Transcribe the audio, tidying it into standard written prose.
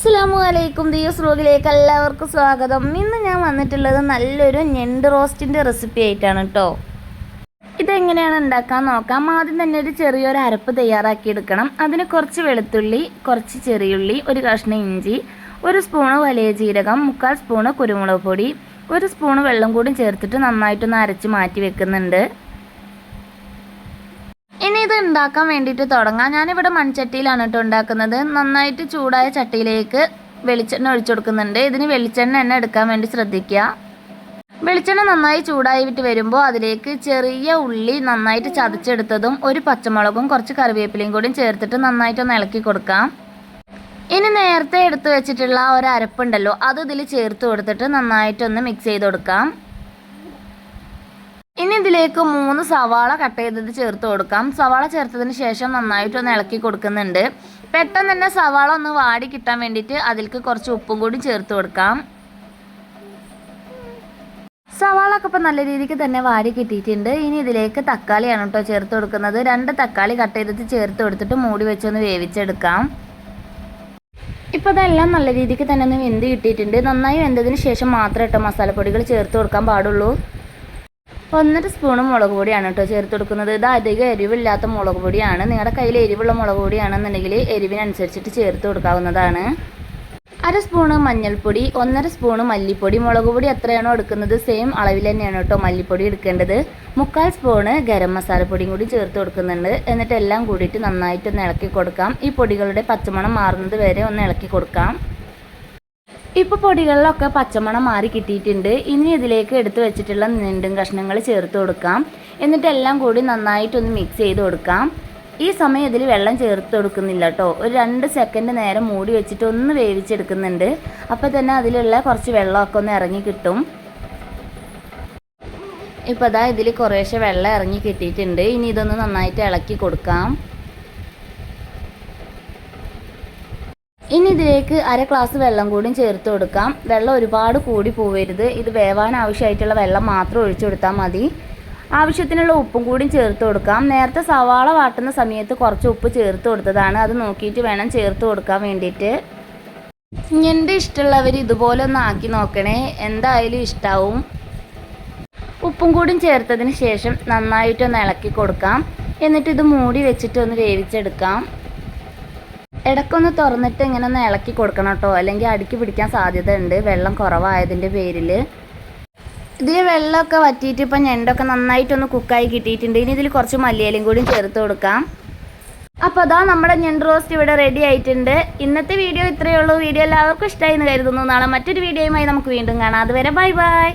അസ്സലാമുഅലൈക്കും ദിയൂസ് വ്ലോഗിലേക്ക് എല്ലാവർക്കും സ്വാഗതം. ഇന്ന് ഞാൻ വന്നിട്ടുള്ളത് നല്ലൊരു ഞണ്ട് റോസ്റ്റിൻ്റെ റെസിപ്പി ആയിട്ടാണ് കേട്ടോ. ഇതെങ്ങനെയാണ് ഉണ്ടാക്കാൻ നോക്കാം. ആദ്യം തന്നെ ഒരു ചെറിയൊരു അരപ്പ് തയ്യാറാക്കി എടുക്കണം. അതിന് കുറച്ച് വെളുത്തുള്ളി, കുറച്ച് ചെറിയുള്ളി, ഒരു കഷ്ണം ഇഞ്ചി, ഒരു സ്പൂണ് വലിയ ജീരകം, 3/4 സ്പൂണ് കുരുമുളക് പൊടി, ഒരു സ്പൂണ് വെള്ളം കൂടി ചേർത്തിട്ട് നന്നായിട്ടൊന്ന് അരച്ച് മാറ്റി വെക്കുന്നുണ്ട്. ഇനി ഇത് ഉണ്ടാക്കാൻ വേണ്ടിയിട്ട് തുടങ്ങാം. ഞാനിവിടെ മൺചട്ടിയിലാണ് കേട്ടോ ഉണ്ടാക്കുന്നത്. നന്നായിട്ട് ചൂടായ ചട്ടിയിലേക്ക് വെളിച്ചെണ്ണ ഒഴിച്ചു കൊടുക്കുന്നുണ്ട്. ഇതിന് വെളിച്ചെണ്ണ എടുക്കാൻ വേണ്ടി ശ്രദ്ധിക്കുക. വെളിച്ചെണ്ണ നന്നായി ചൂടായിട്ട് വരുമ്പോൾ അതിലേക്ക് ചെറിയ ഉള്ളി നന്നായിട്ട് ചതച്ചെടുത്തതും ഒരു പച്ചമുളകും കുറച്ച് കറിവേപ്പിലയും കൂടി ചേർത്തിട്ട് നന്നായിട്ടൊന്ന് ഇളക്കി കൊടുക്കാം. ഇനി നേരത്തെ എടുത്തു വെച്ചിട്ടുള്ള ഒരു അരപ്പുണ്ടല്ലോ, അത് ഇതിൽ ചേർത്ത് കൊടുത്തിട്ട് നന്നായിട്ടൊന്ന് മിക്സ് ചെയ്ത് കൊടുക്കാം. ഇനി ഇതിലേക്ക് 3 സവാള കട്ട് ചെയ്തത് ചേർത്ത് കൊടുക്കാം. സവാള ചേർത്തതിന് ശേഷം നന്നായിട്ടൊന്ന് ഇളക്കി കൊടുക്കുന്നുണ്ട്. പെട്ടെന്ന് തന്നെ സവാള ഒന്ന് വാടി കിട്ടാൻ വേണ്ടിയിട്ട് അതിലേക്ക് കുറച്ച് ഉപ്പും കൂടി ചേർത്ത് കൊടുക്കാം. സവാള ഒക്കെ ഇപ്പോൾ നല്ല രീതിക്ക് തന്നെ വാടി കിട്ടിയിട്ടുണ്ട്. ഇനി ഇതിലേക്ക് തക്കാളിയാണ് കേട്ടോ ചേർത്ത് കൊടുക്കുന്നത്. 2 തക്കാളി കട്ട് ചെയ്തിട്ട് ചേർത്ത് കൊടുത്തിട്ട് മൂടി വെച്ചൊന്ന് വേവിച്ചെടുക്കാം. ഇപ്പോൾ ഇതെല്ലാം നല്ല രീതിക്ക് തന്നെ ഒന്ന് വെന്ത് കിട്ടിയിട്ടുണ്ട്. നന്നായി വെന്തതിന് ശേഷം മാത്രമേ കേട്ടോ മസാലപ്പൊടികൾ ചേർത്ത് കൊടുക്കാൻ പാടുള്ളൂ. 1.5 സ്പൂണ് മുളക് പൊടിയാണ് കേട്ടോ ചേർത്ത് കൊടുക്കുന്നത്. ഇത് അധികം എരിവില്ലാത്ത മുളക് പൊടിയാണ്. നിങ്ങളുടെ കയ്യിൽ എരിവുള്ള മുളക് പൊടിയാണെന്നുണ്ടെങ്കിൽ എരിവിനനുസരിച്ചിട്ട് ചേർത്ത് കൊടുക്കാവുന്നതാണ്. 1/2 സ്പൂണ് മഞ്ഞൾപ്പൊടി, 1.5 സ്പൂണ് മല്ലിപ്പൊടി. മുളക് പൊടി എത്രയാണോ എടുക്കുന്നത് സെയിം അളവിൽ തന്നെയാണ് കേട്ടോ മല്ലിപ്പൊടി എടുക്കേണ്ടത്. 3/4 സ്പൂണ് ഗരം മസാലപ്പൊടിയും കൂടി ചേർത്ത് കൊടുക്കുന്നുണ്ട്. എന്നിട്ട് എല്ലാം കൂടിയിട്ട് നന്നായിട്ടൊന്ന് ഇളക്കി കൊടുക്കാം. ഈ പൊടികളുടെ പച്ചമണം മാറുന്നത് വരെ ഒന്ന് ഇളക്കി കൊടുക്കാം. ഇപ്പോൾ പൊടികളിലൊക്കെ പച്ചമണം മാറി കിട്ടിയിട്ടുണ്ട്. ഇനി ഇതിലേക്ക് എടുത്തു വെച്ചിട്ടുള്ള ഞണ്ടും കഷ്ണങ്ങൾ ചേർത്ത് കൊടുക്കാം. എന്നിട്ട് എല്ലാം കൂടി നന്നായിട്ടൊന്ന് മിക്സ് ചെയ്ത് കൊടുക്കാം. ഈ സമയം ഇതിൽ വെള്ളം ചേർത്ത് കൊടുക്കുന്നില്ല കേട്ടോ. ഒരു 2 സെക്കൻഡ് നേരം മൂടി വെച്ചിട്ട് ഒന്ന് വേവിച്ചെടുക്കുന്നുണ്ട്. അപ്പോൾ തന്നെ അതിലുള്ള കുറച്ച് വെള്ളമൊക്കെ ഒന്ന് ഇറങ്ങി കിട്ടും. ഇപ്പോൾ അതാ ഇതിൽ കുറേശ്ശെ വെള്ളം ഇറങ്ങി കിട്ടിയിട്ടുണ്ട്. ഇനി ഇതൊന്ന് നന്നായിട്ട് ഇളക്കി കൊടുക്കാം. ഇനി ഇതിലേക്ക് 1/2 ഗ്ലാസ് വെള്ളം കൂടി ചേർത്ത് കൊടുക്കാം. വെള്ളം ഒരുപാട് കൂടി പോവരുത്. ഇത് വേവാൻ ആവശ്യമായിട്ടുള്ള വെള്ളം മാത്രം ഒഴിച്ചു കൊടുത്താൽ മതി. ആവശ്യത്തിനുള്ള ഉപ്പും കൂടി ചേർത്ത് കൊടുക്കാം. നേരത്തെ സവാള വാട്ടുന്ന സമയത്ത് കുറച്ച് ഉപ്പ് ചേർത്ത് കൊടുത്തതാണ്. അത് നോക്കിയിട്ട് വേണം ചേർത്ത് കൊടുക്കാൻ വേണ്ടിയിട്ട്. ഞണ്ട് ഇഷ്ടമുള്ളവർ ഇതുപോലെ ഒന്ന് ആക്കി നോക്കണേ, എന്തായാലും ഇഷ്ടാവും. ഉപ്പും കൂടി ചേർത്തതിന് ശേഷം നന്നായിട്ടൊന്ന് ഇളക്കി കൊടുക്കാം. എന്നിട്ട് ഇത് മൂടി വെച്ചിട്ട് ഒന്ന് വേവിച്ചെടുക്കാം. ഇടയ്ക്കൊന്ന് തുറന്നിട്ട് ഇങ്ങനെ ഒന്ന് ഇളക്കി കൊടുക്കണം കേട്ടോ, അല്ലെങ്കിൽ അടുക്കി പിടിക്കാൻ സാധ്യത ഉണ്ട് വെള്ളം കുറവായതിൻ്റെ പേരിൽ. ഇതിൽ വെള്ളമൊക്കെ വറ്റിയിട്ട് ഇപ്പം ഞണ്ടൊക്കെ നന്നായിട്ടൊന്ന് കുക്കായി കിട്ടിയിട്ടുണ്ട്. ഇനി ഇതിൽ കുറച്ച് മല്ലിയിലയും കൂടി ചേർത്ത് കൊടുക്കാം. അപ്പോൾ അതാ നമ്മുടെ ഞണ്ട് റോസ്റ്റ് ഇവിടെ റെഡി ആയിട്ടുണ്ട്. ഇന്നത്തെ വീഡിയോ ഇത്രയേ ഉള്ളൂ. വീഡിയോ എല്ലാവർക്കും ഇഷ്ടമായി എന്ന് കരുതുന്നു. നാളെ മറ്റൊരു വീഡിയോയുമായി നമുക്ക് വീണ്ടും കാണാം. അതുവരെ ബൈ ബൈ.